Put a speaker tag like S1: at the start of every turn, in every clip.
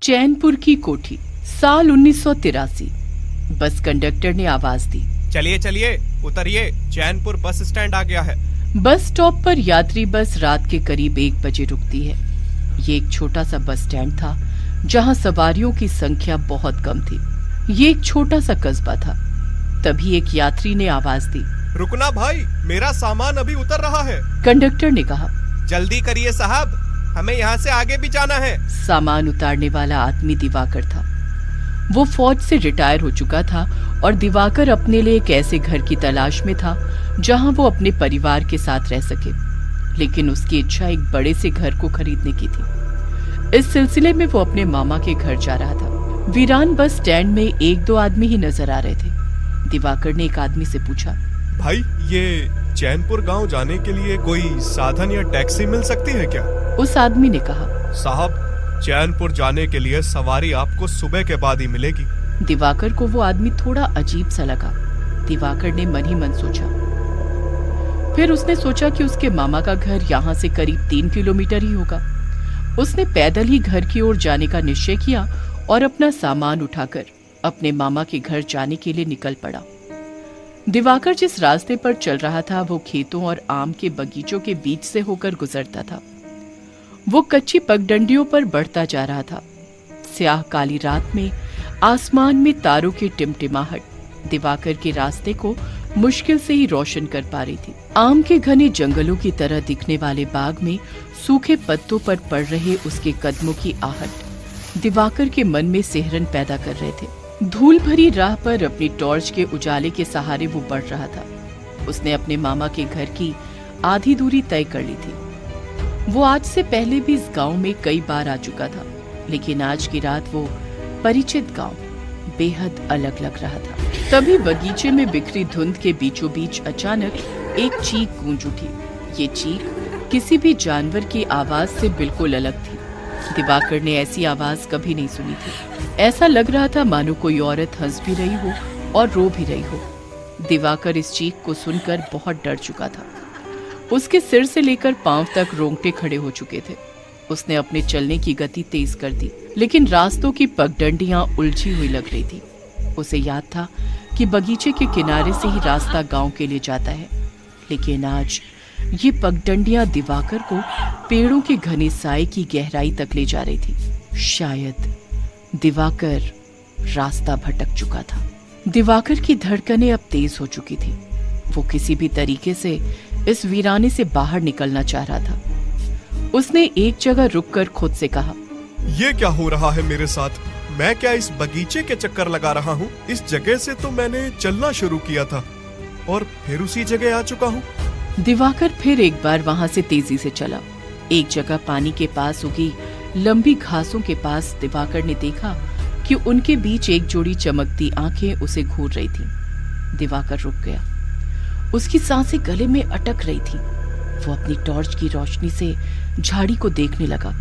S1: चैनपुर की कोठी, साल 1983। बस कंडक्टर ने आवाज दी,
S2: चलिए चलिए उतरिए, चैनपुर बस स्टैंड आ गया है।
S1: बस स्टॉप पर यात्री बस रात के करीब 1 बजे रुकती है। ये एक छोटा सा बस स्टैंड था जहां सवारियों की संख्या बहुत कम थी। ये एक छोटा सा कस्बा था। तभी एक यात्री ने आवाज दी,
S2: रुकना भाई, मेरा सामान अभी उतर रहा है।
S1: कंडक्टर ने कहा,
S2: जल्दी करिए साहब, हमें यहाँ से आगे भी जाना है।
S1: सामान उतारने वाला आदमी दिवाकर था। वो फौज से रिटायर हो चुका था और दिवाकर अपने लिए एक ऐसे घर की तलाश में था जहां वो अपने परिवार के साथ रह सके। लेकिन उसकी इच्छा एक बड़े से घर को खरीदने की थी। इस सिलसिले में वो अपने मामा के घर जा रहा था। वीरान बस स्टैंड में 1-2 आदमी ही नजर आ रहे थे। दिवाकर ने एक आदमी से पूछा,
S2: भाई ये चैनपुर गांव जाने के लिए कोई साधन या टैक्सी मिल सकती है क्या?
S1: उस आदमी ने कहा,
S2: साहब, चैनपुर जाने के लिए सवारी आपको सुबह के बाद ही मिलेगी।
S1: दिवाकर को वो आदमी थोड़ा अजीब सा लगा। दिवाकर ने मन ही मन सोचा। फिर उसने सोचा कि उसके मामा का घर यहाँ से करीब 3 किलोमीटर ही होगा। उसने पैदल ही घर की ओर जाने का निश्चय किया और अपना सामान उठाकर अपने मामा के घर जाने के लिए निकल पड़ा। दिवाकर जिस रास्ते पर चल रहा था वो खेतों और आम के बगीचों के बीच से होकर गुजरता था। वो कच्ची पगडंडियों पर बढ़ता जा रहा था। स्याह काली रात में आसमान में तारों की टिमटिमाहट दिवाकर के रास्ते को मुश्किल से ही रोशन कर पा रही थी। आम के घने जंगलों की तरह दिखने वाले बाग में सूखे पत्तों पर पड़ रहे उसके कदमों की आहट दिवाकर के मन में सिहरन पैदा कर रहे थे। धूल भरी राह पर अपनी टॉर्च के उजाले के सहारे वो बढ़ रहा था। उसने अपने मामा के घर की आधी दूरी तय कर ली थी। वो आज से पहले भी इस गांव में कई बार आ चुका था, लेकिन आज की रात वो परिचित गांव बेहद अलग लग रहा था। तभी बगीचे में बिखरी धुंध के बीचों बीच अचानक एक चीख गूंज उठी। ये चीख किसी भी जानवर की आवाज से बिल्कुल अलग थी। दिवाकर ने ऐसी आवाज कभी नहीं सुनी थी। ऐसा लग रहा था मानो कोई औरत हंस भी रही हो और रो भी रही हो। दिवाकर इस चीख को सुनकर बहुत डर चुका था। उसके सिर से लेकर पांव तक रोंगटे खड़े हो चुके थे। उसने अपने चलने की गति तेज कर दी, लेकिन रास्तों की पगडंडियां उलझी हुई लग रही थी। उसे याद था कि बगीचे के किनारे से ही रास्ता गांव के लिए जाता है, लेकिन आज ये पगडंडियां दिवाकर को पेड़ों के घने साए की गहराई तक ले जा रही थी। शायद दिवाकर रास्ता भटक चुका था। दिवाकर की धड़कनें अब तेज हो चुकी थी। वो किसी भी तरीके से इस वीराने से बाहर निकलना चाह रहा था। उसने एक जगह रुककर खुद से कहा,
S2: ये क्या हो रहा है मेरे साथ? मैं क्या इस बगीचे के चक्कर लगा रहा हूँ? इस जगह से तो मैंने चलना शुरू किया था और फिर उसी जगह आ चुका हूँ।
S1: दिवाकर फिर एक बार वहां से तेजी से चला। एक जगह पानी के पास उगी लंबी घासों के पास दिवाकर ने देखा कि उनके बीच एक जोड़ी चमकती आंखें उसे घूर रही थी। दिवाकर रुक गया। उसकी सांसें गले में अटक रही थी। वो अपनी टॉर्च की रोशनी से झाड़ी को देखने लगा।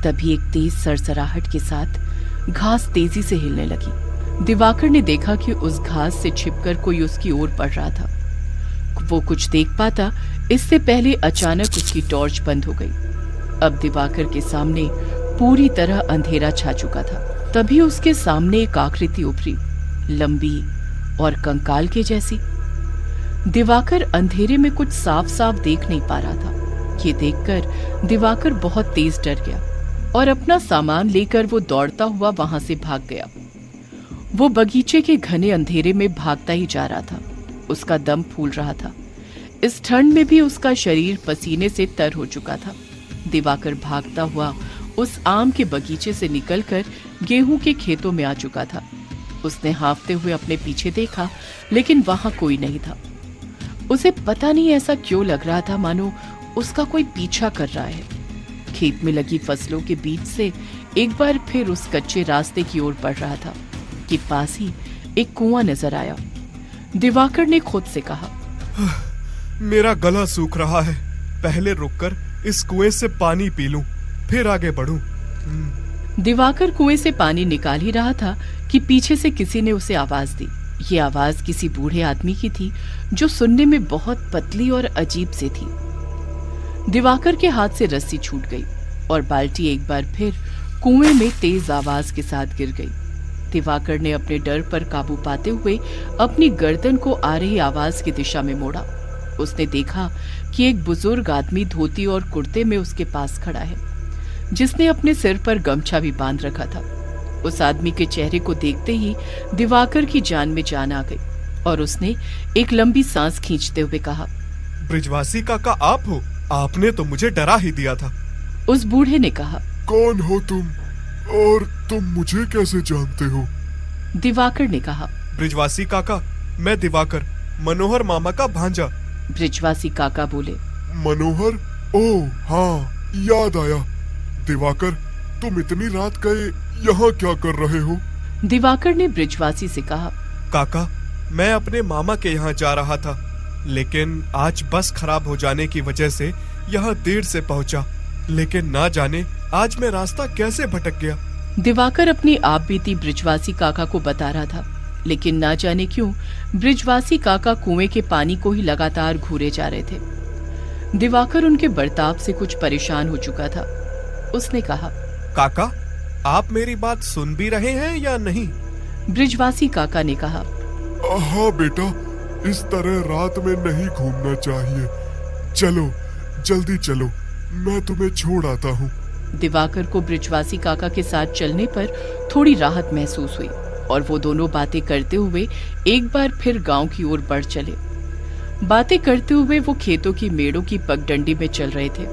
S1: तभी एक तेज सरसराहट के साथ घास तेजी से हिलने लगी। दिवाकर ने देखा कि उस घास से छिपकर कोई उसकी ओर बढ़ रहा था। वो कुछ देख पाता इससे पहले अचानक उसकी टॉर्च बंद हो गई। अब दिवाकर के सामने पूरी तरह अंधेरा छा चुका था। तभी उसके सामने एक आकृति उभरी, लंबी और कंकाल के जैसी। दिवाकर अंधेरे में कुछ साफ साफ देख नहीं पा रहा था। ये देखकर दिवाकर बहुत तेज डर गया और अपना सामान लेकर वो दौड़ता हुआ वहां से भाग गया। वो बगीचे के घने अंधेरे में भागता ही जा रहा था। उसका दम फूल रहा था। इस ठंड में भी उसका शरीर पसीने से तर हो चुका था। दिवाकर भागता हुआ उस आम के बगीचे से निकलकर गेहूं के खेतों में आ चुका था। उसने हांफते हुए अपने पीछे देखा, लेकिन वहां कोई नहीं था। उसे पता नहीं ऐसा क्यों लग रहा था मानो उसका कोई पीछा कर रहा है। खेत में लगी फसलों के बीच से एक बार फिर उस कच्चे रास्ते की ओर बढ़ रहा था कि पास ही एक कुआं नजर आया। दिवाकर ने खुद से कहा,
S2: मेरा गला सूख रहा है, पहले रुककर इस कुएं से पानी पी लूं, फिर आगे बढ़ूं।
S1: दिवाकर कुएं से पानी निकाल ही रहा था कि पीछे से किसी ने उसे आवाज दी। ये आवाज किसी बूढ़े आदमी की थी जो सुनने में बहुत पतली और अजीब सी थी। दिवाकर के हाथ से रस्सी छूट गई और बाल्टी एक बार फिर कुएं में तेज आवाज के साथ गिर गई। दिवाकर ने अपने डर पर काबू पाते हुए अपनी गर्दन को आ रही आवाज की दिशा में मोड़ा। उसने देखा कि एक बुजुर्ग आदमी धोती और कुर्ते में उसके पास खड़ा है, जिसने अपने सिर पर गमछा भी बांध रखा था। उस आदमी के चेहरे को देखते ही दिवाकर की जान में जान आ गई और उसने एक लंबी सांस खींचते हुए कहा,
S2: ब्रिजवासी काका आप हो? आपने तो मुझे डरा ही दिया था।
S1: उस बूढ़े ने कहा,
S3: कौन हो तुम और तुम मुझे कैसे जानते हो?
S1: दिवाकर ने कहा,
S2: ब्रिजवासी काका, मैं दिवाकर, मनोहर मामा का भांजा।
S1: ब्रिजवासी काका बोले,
S3: मनोहर? ओह हाँ, याद आया। दिवाकर, तुम इतनी रात गए यहाँ क्या कर रहे हो?
S1: दिवाकर ने ब्रिजवासी से कहा,
S2: काका, मैं अपने मामा के यहाँ जा रहा था, लेकिन आज बस खराब हो जाने की वजह से यहाँ देर से पहुँचा। लेकिन ना जाने आज मैं रास्ता कैसे भटक गया।
S1: दिवाकर अपनी आप बीती ब्रिजवासी काका को बता रहा था, लेकिन ना जाने क्यों ब्रिजवासी काका कुएं के पानी को ही लगातार घूरे जा रहे थे। दिवाकर उनके बर्ताव से कुछ परेशान हो चुका था। उसने कहा,
S2: काका, आप मेरी बात सुन भी रहे हैं या नहीं?
S1: ब्रिजवासी काका ने कहा,
S3: हाँ बेटा, इस तरह रात में नहीं घूमना चाहिए। चलो जल्दी चलो, मैं तुम्हें छोड़ आता हूँ।
S1: दिवाकर को ब्रिजवासी काका के साथ चलने पर थोड़ी राहत महसूस हुई और वो दोनों बातें करते हुए एक बार फिर गांव की ओर बढ़ चले। बातें करते हुए वो खेतों की मेड़ों की पगडंडी में चल रहे थे।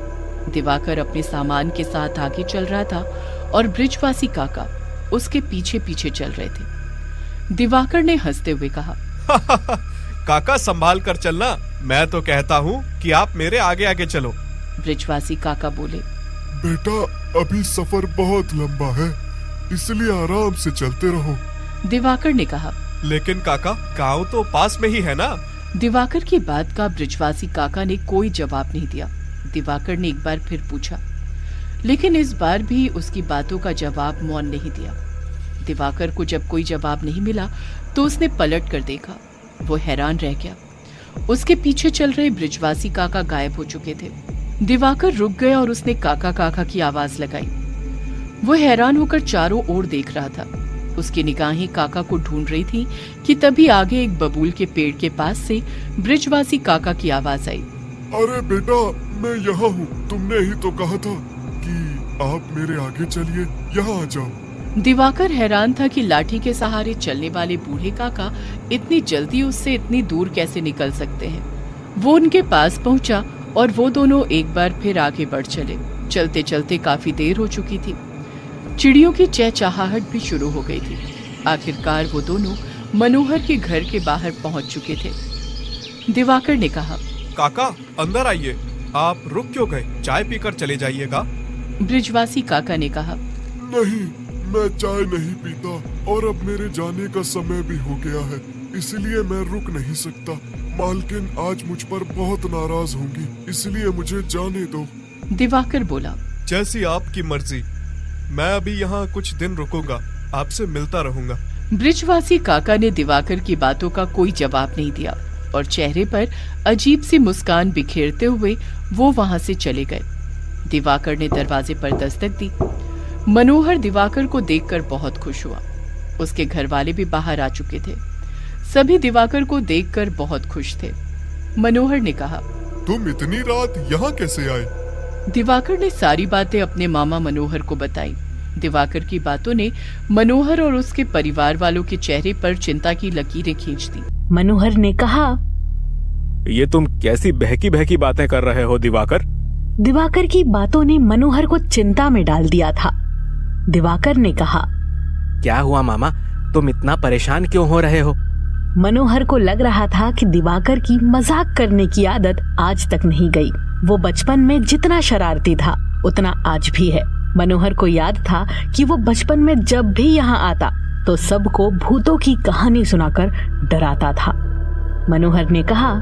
S1: दिवाकर अपने सामान के साथ आगे चल रहा था और ब्रिजवासी काका उसके पीछे पीछे चल रहे थे। दिवाकर ने हंसते हुए कहा,
S2: काका संभाल कर चलना, मैं तो कहता हूँ कि आप मेरे आगे आगे चलो।
S1: ब्रिजवासी काका बोले,
S3: बेटा अभी सफर बहुत लंबा है, इसलिए आराम से चलते रहो।
S1: दिवाकर ने कहा,
S2: लेकिन काका, गांव तो पास में ही है ना?
S1: दिवाकर की बात का ब्रिजवासी काका ने कोई जवाब नहीं दिया। दिवाकर ने एक बार फिर पूछा, लेकिन इस बार भी उसकी बातों का जवाब मौन नहीं दिया। दिवाकर को जब कोई जवाब नहीं मिला तो उसने पलट कर देखा। वो हैरान रह गया। उसके पीछे चल रहे ब्रिजवासी काका गायब हो चुके थे। दिवाकर रुक गया और उसने काका काका की आवाज लगाई। वो हैरान होकर चारों ओर देख रहा था। उसकी निगाहें काका को ढूंढ रही थी कि तभी आगे एक बबूल के पेड़ के पास से ब्रिजवासी काका की आवाज आई,
S3: अरे बेटा, मैं यहाँ हूँ। तुमने ही तो कहा था कि आप मेरे आगे चलिए, यहाँ आ जाओ।
S1: दिवाकर हैरान था कि लाठी के सहारे चलने वाले बूढ़े काका इतनी जल्दी उससे इतनी दूर कैसे निकल सकते हैं। वो उनके पास पहुंचा और वो दोनों एक बार फिर आगे बढ़ चले। चलते चलते काफी देर हो चुकी थी। चिड़ियों की चहचहाहट भी शुरू हो गई थी। आखिरकार वो दोनों मनोहर के घर के बाहर पहुंच चुके थे। दिवाकर ने कहा,
S2: काका अंदर आइए, आप रुक क्यों गए? चाय पीकर चले जाइएगा।
S1: ब्रिजवासी काका ने कहा,
S3: नहीं, मैं चाय नहीं पीता और अब मेरे जाने का समय भी हो गया है, इसलिए मैं रुक नहीं सकता। मालकिन आज मुझ पर बहुत नाराज होंगी, इसलिए मुझे जाने दो।
S1: दिवाकर बोला,
S2: जैसी आपकी मर्जी, मैं अभी यहाँ कुछ दिन रुकूंगा, आपसे मिलता रहूंगा।
S1: ब्रिजवासी काका ने दिवाकर की बातों का कोई जवाब नहीं दिया और चेहरे पर अजीब सी मुस्कान बिखेरते हुए वो वहां से चले गए। दिवाकर ने दरवाजे पर दस्तक दी। मनोहर दिवाकर को देखकर बहुत खुश हुआ। उसके घर वाले भी बाहर आ चुके थे। सभी दिवाकर को देखकर बहुत खुश थे। मनोहर ने कहा,
S3: तुम इतनी रात यहाँ कैसे आए?
S1: दिवाकर ने सारी बातें अपने मामा मनोहर को बताई। दिवाकर की बातों ने मनोहर और उसके परिवार वालों के चेहरे पर चिंता की लकीरें खींच दी।
S4: मनोहर ने कहा,
S5: ये तुम कैसी बहकी बहकी बातें कर रहे हो दिवाकर?
S4: दिवाकर की बातों ने मनोहर को चिंता में डाल दिया था। दिवाकर ने कहा,
S5: क्या हुआ मामा, तुम इतना परेशान क्यों हो रहे हो?
S4: मनोहर को लग रहा था कि दिवाकर की मजाक करने की आदत आज तक नहीं गई। वो बचपन में जितना शरारती था उतना आज भी है। मनोहर को याद था कि वो बचपन में जब भी यहाँ आता तो सबको भूतों की कहानी सुनाकर डराता था। मनोहर ने कहा,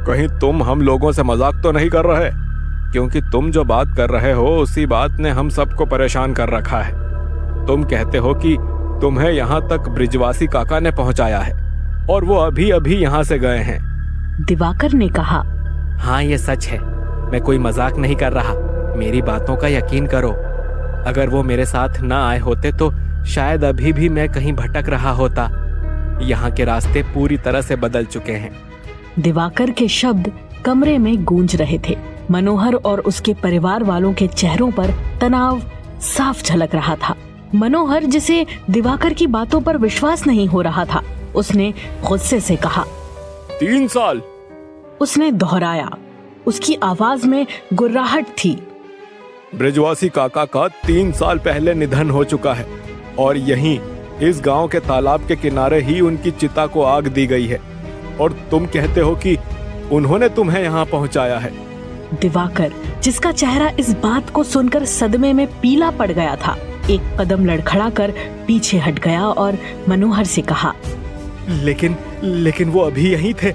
S5: कहीं तुम हम लोगों से मजाक तो नहीं कर रहे? क्योंकि तुम जो बात कर रहे हो उसी बात ने हम सबको परेशान कर रखा है। तुम कहते हो कि तुम्हें यहाँ तक ब्रिजवासी काका ने पहुँचाया है और वो अभी अभी यहाँ से गए हैं।
S4: दिवाकर ने कहा,
S5: हाँ ये सच है, मैं कोई मजाक नहीं कर रहा, मेरी बातों का यकीन करो। अगर वो मेरे साथ ना आए होते तो शायद अभी भी मैं कहीं भटक रहा होता। यहाँ के रास्ते पूरी तरह से बदल चुके हैं।
S4: दिवाकर के शब्द कमरे में गूंज रहे थे। मनोहर और उसके परिवार वालों के चेहरों पर तनाव साफ झलक रहा था। मनोहर, जिसे दिवाकर की बातों पर विश्वास नहीं हो रहा था, उसने गुस्से से कहा,
S5: 3 साल।
S4: उसने दोहराया। उसकी आवाज में गुर्राहट थी।
S5: ब्रिजवासी काका का 3 साल पहले निधन हो चुका है और यहीं इस गांव के तालाब के किनारे ही उनकी चिता को आग दी गई है, और तुम कहते हो कि उन्होंने तुम्हें यहाँ पहुँचाया है।
S4: दिवाकर, जिसका चेहरा इस बात को सुनकर सदमे में पीला पड़ गया था, एक कदम लड़खड़ाकर पीछे हट गया और मनोहर से कहा,
S5: लेकिन वो अभी यहीं थे,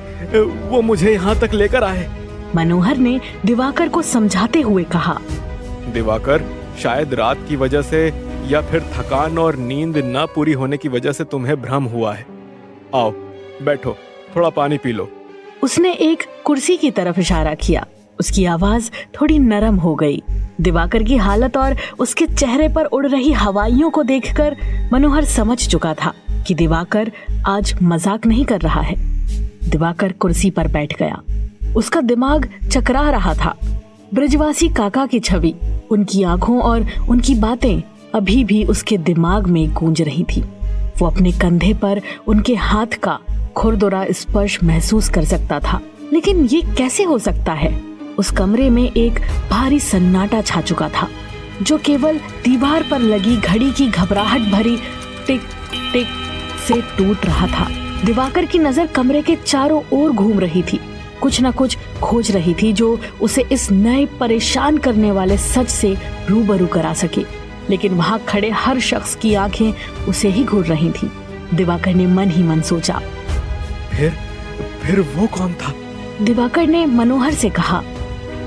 S5: वो मुझे यहाँ तक लेकर आए।
S4: मनोहर ने दिवाकर को समझाते हुए कहा,
S5: दिवाकर, शायद रात की वजह से या फिर थकान और नींद न पूरी होने की वजह से तुम्हें भ्रम हुआ है। आओ बैठो, थोड़ा पानी पी लो।
S4: उसने एक कुर्सी की तरफ इशारा किया। उसकी आवाज थोड़ी नरम हो गई। दिवाकर की हालत और उसके चेहरे पर उड़ रही हवाइयों को देखकर मनोहर समझ चुका था कि दिवाकर आज मजाक नहीं कर रहा है। दिवाकर कुर्सी पर बैठ गया। उसका दिमाग चकरा रहा था। ब्रजवासी काका की छवि, उनकी आंखों और उनकी बातें अभी भी उसके दिमाग में गूंज रही थी। वो अपने कंधे पर उनके हाथ का खुरदुरा स्पर्श महसूस कर सकता था। लेकिन ये कैसे हो सकता है? उस कमरे में एक भारी सन्नाटा छा चुका था, जो केवल दीवार पर लगी घड़ी की घबराहट भरी टिक टिक से टूट रहा था। दिवाकर की नजर कमरे के चारों ओर घूम रही थी, कुछ न कुछ खोज रही थी जो उसे इस नए परेशान करने वाले सच से रूबरू करा सके। लेकिन वहां खड़े हर शख्स की आंखें उसे ही घूर रही थी। दिवाकर ने मन ही मन सोचा,
S5: फिर वो कौन था?
S4: दिवाकर ने मनोहर से कहा,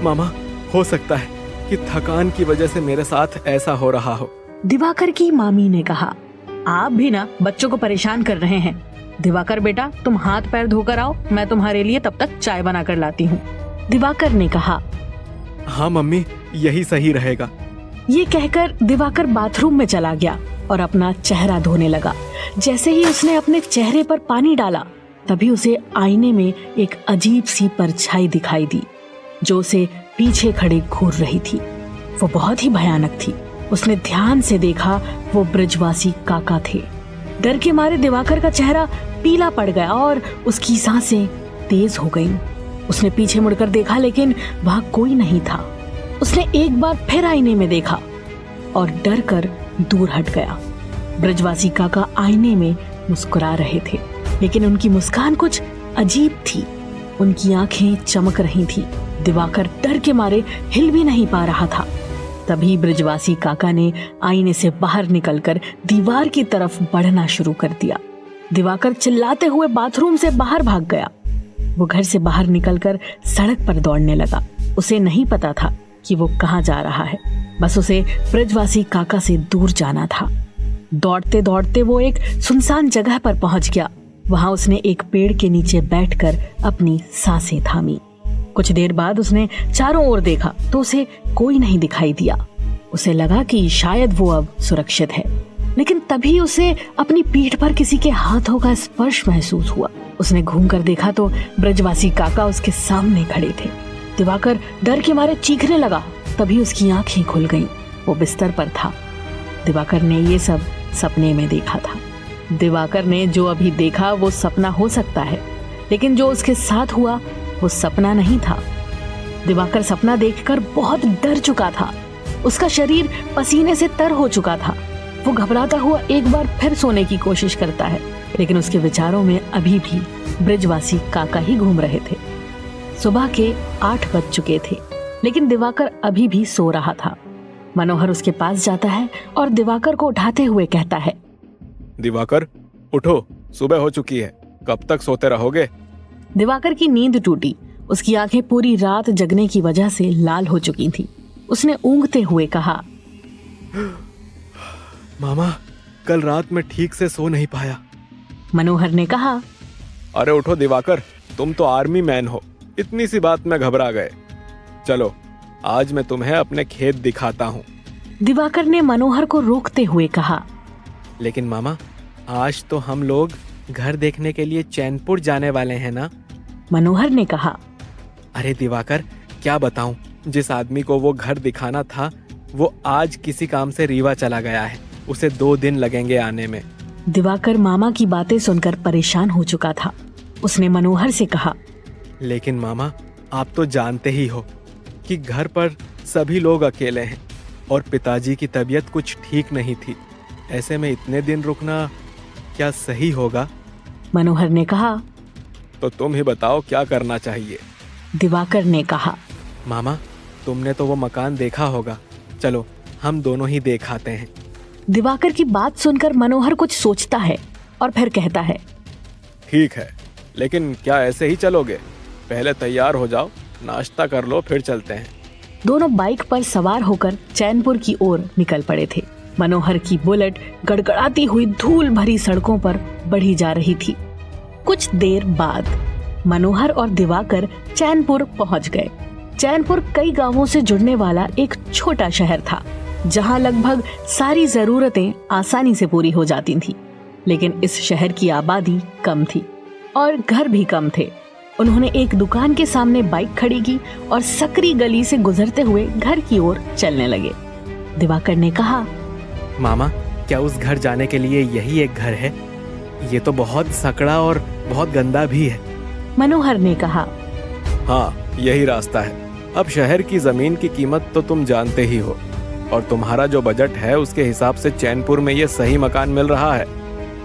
S5: मामा, हो सकता है कि थकान की वजह से मेरे साथ ऐसा हो रहा हो।
S4: दिवाकर की मामी ने कहा, आप भी ना बच्चों को परेशान कर रहे हैं। दिवाकर बेटा, तुम हाथ पैर धोकर आओ, मैं तुम्हारे लिए तब तक चाय बना कर लाती हूँ। दिवाकर ने कहा।
S5: हाँ मम्मी, यही सही रहेगा।
S4: ये कहकर दिवाकर बाथरूम में चला गया और अपना चेहरा धोने लगा। जैसे ही उसने अपने चेहरे पर पानी डाला, तभी उसे आईने में एक अजीब सी परछाई दिखाई दी, जो उसे पीछे खड़े घूर रही थी। वो बहुत ही भयानक थी। उसने ध्यान से देखा, वो ब्रजवासी काका थे। डर के मारे दिवाकर का चेहरा पीला पड़ गया और उसकी सांसें तेज हो गईं। उसने पीछे मुड़कर देखा, लेकिन वहां कोई नहीं था। उसने एक बार फिर आईने में देखा और डर कर दूर हट गया। ब्रजवासी काका आईने में मुस्कुरा रहे थे, लेकिन उनकी मुस्कान कुछ अजीब थी। उनकी आंखें चमक रही थी। दिवाकर डर के मारे हिल भी नहीं पा रहा था। तभी ब्रजवासी काका ने आईने से बाहर निकलकर दीवार की तरफ बढ़ना शुरू कर दिया। दिवाकर चिल्लाते हुए बाथरूम से बाहर भाग गया। वो घर से बाहर निकलकर सड़क पर दौड़ने लगा। उसे नहीं पता था कि वो कहाँ जा रहा है, बस उसे ब्रजवासी काका से दूर जाना था। दौड़ते दौड़ते वो एक सुनसान जगह पर पहुंच गया। वहां उसने एक पेड़ के नीचे बैठकर अपनी सांसें थामी। कुछ देर बाद उसने चारों ओर देखा तो उसे कोई नहीं दिखाई दिया। उसे लगा कि शायद वो अब सुरक्षित है, लेकिन तभी उसे अपनी पीठ पर किसी के हाथों का स्पर्श महसूस हुआ। उसने घूमकर देखा तो ब्रजवासी काका उसके सामने खड़े थे। दिवाकर डर के मारे चीखने लगा। तभी उसकी आंखें खुल गईं। वो बिस्तर पर था। दिवाकर ने ये सब सपने में देखा था। दिवाकर ने जो अभी देखा वो सपना हो सकता है, लेकिन जो उसके साथ हुआ वो सपना नहीं था। दिवाकर सपना देखकर बहुत डर चुका था। उसका शरीर पसीने से तर हो चुका था। वो घबराता हुआ एक बार फिर सोने की कोशिश करता है, लेकिन उसके विचारों में अभी भी ब्रजवासी काका ही घूम रहे थे। सुबह के 8 बज चुके थे, लेकिन दिवाकर अभी भी सो रहा था। मनोहर उसके पास जाता है और दिवाकर को उठाते हुए कहता है,
S5: दिवाकर उठो, सुबह हो चुकी है, कब तक सोते रहोगे?
S4: दिवाकर की नींद टूटी। उसकी आंखें पूरी रात जगने की वजह से लाल हो चुकी थी। उसने ऊँघते हुए कहा,
S5: मामा, कल रात में ठीक से सो नहीं पाया।
S4: मनोहर ने कहा,
S5: अरे उठो दिवाकर, तुम तो आर्मी मैन हो, इतनी सी बात में घबरा गए। चलो आज मैं तुम्हें अपने खेत दिखाता हूँ।
S4: दिवाकर ने मनोहर को रोकते हुए कहा।
S5: लेकिन मामा, आज तो हम लोग घर देखने के लिए चैनपुर जाने वाले हैं ना?
S4: मनोहर ने कहा।
S5: अरे दिवाकर, क्या बताऊं, जिस आदमी को वो घर दिखाना था वो आज किसी काम से रीवा चला गया है। उसे 2 दिन लगेंगे आने में।
S4: दिवाकर मामा की बातें सुनकर परेशान हो चुका था। उसने मनोहर से कहा।
S5: लेकिन मामा, आप तो जानते ही हो कि घर पर सभी लोग अकेले हैं और पिताजी की तबीयत कुछ ठीक नहीं थी। ऐसे में इतने दिन रुकना क्या सही होगा?
S4: मनोहर ने कहा।
S5: तो तुम ही बताओ क्या करना चाहिए?
S4: दिवाकर ने कहा।
S5: मामा, तुमने तो वो मकान देखा होगा, चलो हम दोनों ही देख आते हैं।
S4: दिवाकर की बात सुनकर मनोहर कुछ सोचता है और फिर कहता है।
S5: ठीक है, लेकिन क्या ऐसे ही चलोगे? पहले तैयार हो जाओ, नाश्ता कर लो, फिर चलते हैं।
S4: दोनों बाइक पर सवार होकर चैनपुर की ओर निकल पड़े थे। मनोहर की बुलेट गड़गड़ाती हुई धूल भरी सड़कों पर बढ़ी जा रही थी। कुछ देर बाद मनोहर और दिवाकर चैनपुर पहुंच गए। चैनपुर कई गांवों से जुड़ने वाला एक छोटा शहर था, जहां लगभग सारी जरूरतें आसानी से पूरी हो जाती थी। लेकिन इस शहर की आबादी कम थी और घर भी कम थे। उन्होंने एक दुकान के सामने बाइक खड़ी की और सकरी गली से गुजरते हुए घर की ओर चलने लगे। दिवाकर ने कहा।
S5: मामा, क्या उस घर जाने के लिए यही एक घर है? ये तो बहुत सकड़ा और बहुत गंदा भी है।
S4: मनोहर ने कहा।
S5: हाँ, यही रास्ता है। अब शहर की जमीन की कीमत तो तुम जानते ही हो, और तुम्हारा जो बजट है उसके हिसाब से चैनपुर में ये सही मकान मिल रहा है।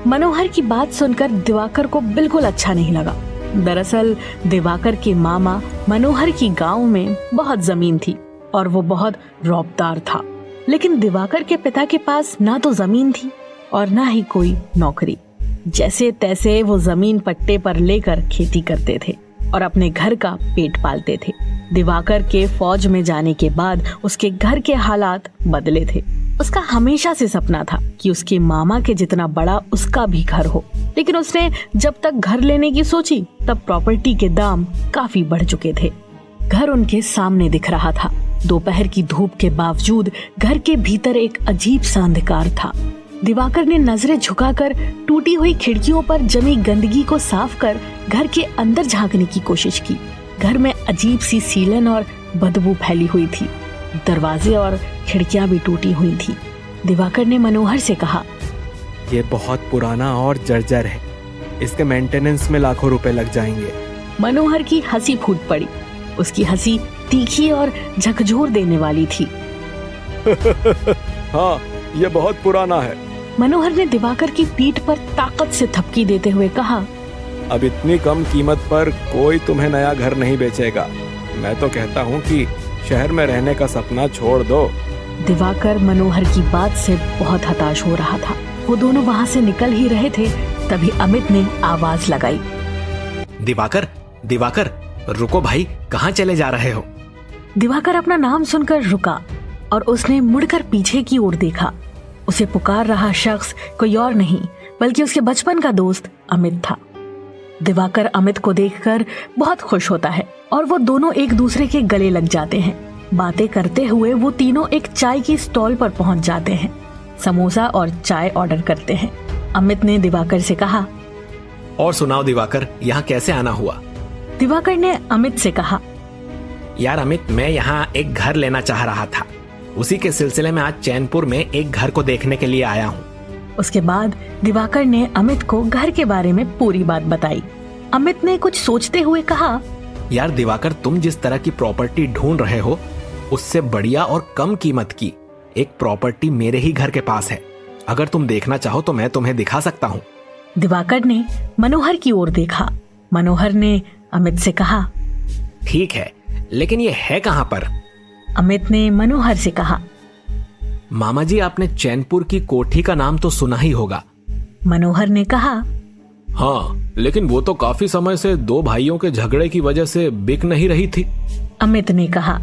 S4: मनोहर की बात सुनकर दिवाकर को बिल्कुल अच्छा नहीं लगा। दरअसल दिवाकर के मामा मनोहर की गांव में बहुत जमीन थी और वो बहुत रौबदार था। लेकिन दिवाकर के पिता के पास ना तो जमीन थी और ना ही कोई नौकरी। जैसे तैसे वो जमीन पट्टे पर लेकर खेती करते थे और अपने घर का पेट पालते थे। दिवाकर के फौज में जाने के बाद उसके घर के हालात बदले थे। उसका हमेशा से सपना था कि उसके मामा के जितना बड़ा उसका भी घर हो, लेकिन उसने जब तक घर लेने की सोची तब प्रॉपर्टी के दाम काफी बढ़ चुके थे। घर उनके सामने दिख रहा था। दोपहर की धूप के बावजूद घर के भीतर एक अजीब सा अंधकार था। दिवाकर ने नजरें झुकाकर टूटी हुई खिड़कियों पर जमी गंदगी को साफ कर घर के अंदर झांकने की कोशिश की। घर में अजीब सी सीलन और बदबू फैली हुई थी। दरवाजे और खिड़कियां भी टूटी हुई थी। दिवाकर ने मनोहर से कहा।
S5: ये बहुत पुराना और जर्जर है, इसके मेंटेनेंस में लाखों रुपए लग जाएंगे।
S4: मनोहर की हंसी फूट पड़ी। उसकी हंसी तीखी और झकझोर देने वाली थी।
S5: हाँ, ये बहुत पुराना है।
S4: मनोहर ने दिवाकर की पीठ पर ताकत से थपकी देते हुए कहा।
S5: अब इतनी कम कीमत पर कोई तुम्हें नया घर नहीं बेचेगा। मैं तो कहता हूँ कि शहर में रहने का सपना छोड़ दो।
S4: दिवाकर मनोहर की बात से बहुत हताश हो रहा था। वो दोनों वहाँ से निकल ही रहे थे, तभी अमित ने आवाज लगाई।
S6: दिवाकर, दिवाकर, रुको भाई, कहाँ चले जा रहे हो?
S4: दिवाकर अपना नाम सुनकर रुका और उसने मुड़कर पीछे की ओर देखा। उसे पुकार रहा शख्स कोई और नहीं बल्कि उसके बचपन का दोस्त अमित था। दिवाकर अमित को देखकर बहुत खुश होता है और वो दोनों एक दूसरे के गले लग जाते हैं। बातें करते हुए वो तीनों एक चाय की स्टॉल पर पहुंच जाते हैं। समोसा और चाय ऑर्डर करते हैं। अमित ने दिवाकर से कहा।
S6: और सुनाओ दिवाकर, यहाँ कैसे आना हुआ?
S4: दिवाकर ने अमित से कहा।
S6: यार अमित, मैं यहाँ एक घर लेना चाह रहा था। उसी के सिलसिले में आज चैनपुर में एक घर को देखने के लिए आया हूँ।
S4: उसके बाद दिवाकर ने अमित को घर के बारे में पूरी बात बताई। अमित ने कुछ सोचते हुए कहा।
S6: यार दिवाकर, तुम जिस तरह की प्रॉपर्टी ढूंढ रहे हो उससे बढ़िया और कम कीमत की एक प्रॉपर्टी मेरे ही घर के पास है। अगर तुम देखना चाहो तो मैं तुम्हें दिखा सकता हूँ।
S4: दिवाकर ने मनोहर की ओर देखा। मनोहर ने अमित से कहा।
S6: ठीक है, लेकिन ये है कहाँ पर?
S4: अमित ने मनोहर से कहा।
S6: मामा जी, आपने चैनपुर की कोठी का नाम तो सुना ही होगा।
S4: मनोहर ने कहा।
S6: हाँ, लेकिन वो तो काफी समय से 2 भाइयों के झगड़े की वजह से बिक नहीं रही थी।
S4: अमित ने कहा।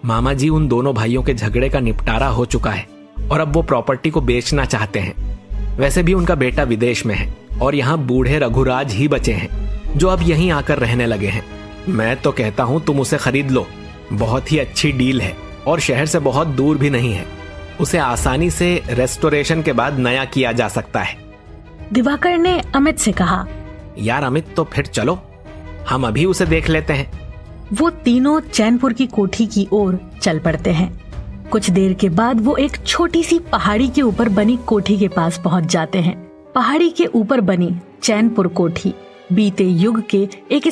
S6: मामा जी, उन दोनों भाइयों के झगड़े का निपटारा हो चुका है और अब वो प्रॉपर्टी को बेचना चाहते हैं। वैसे भी उनका बेटा विदेश में है और यहाँ बूढ़े रघुराज ही बचे हैं जो अब यहीं आकर रहने लगे हैं। मैं तो कहता हूँ तुम उसे खरीद लो। बहुत ही अच्छी डील है और शहर से बहुत दूर भी नहीं है। उसे आसानी से रेस्टोरेशन के बाद नया किया जा सकता है।
S4: दिवाकर ने अमित से कहा।
S6: यार अमित, तो फिर चलो, हम अभी उसे देख लेते हैं।
S4: वो तीनों चैनपुर की कोठी की ओर चल पड़ते हैं। कुछ देर के बाद वो एक छोटी सी पहाड़ी के ऊपर बनी कोठी के पास पहुंच जाते हैं। पहाड़ी के ऊपर बनी चैनपुर कोठी बीते युग के एक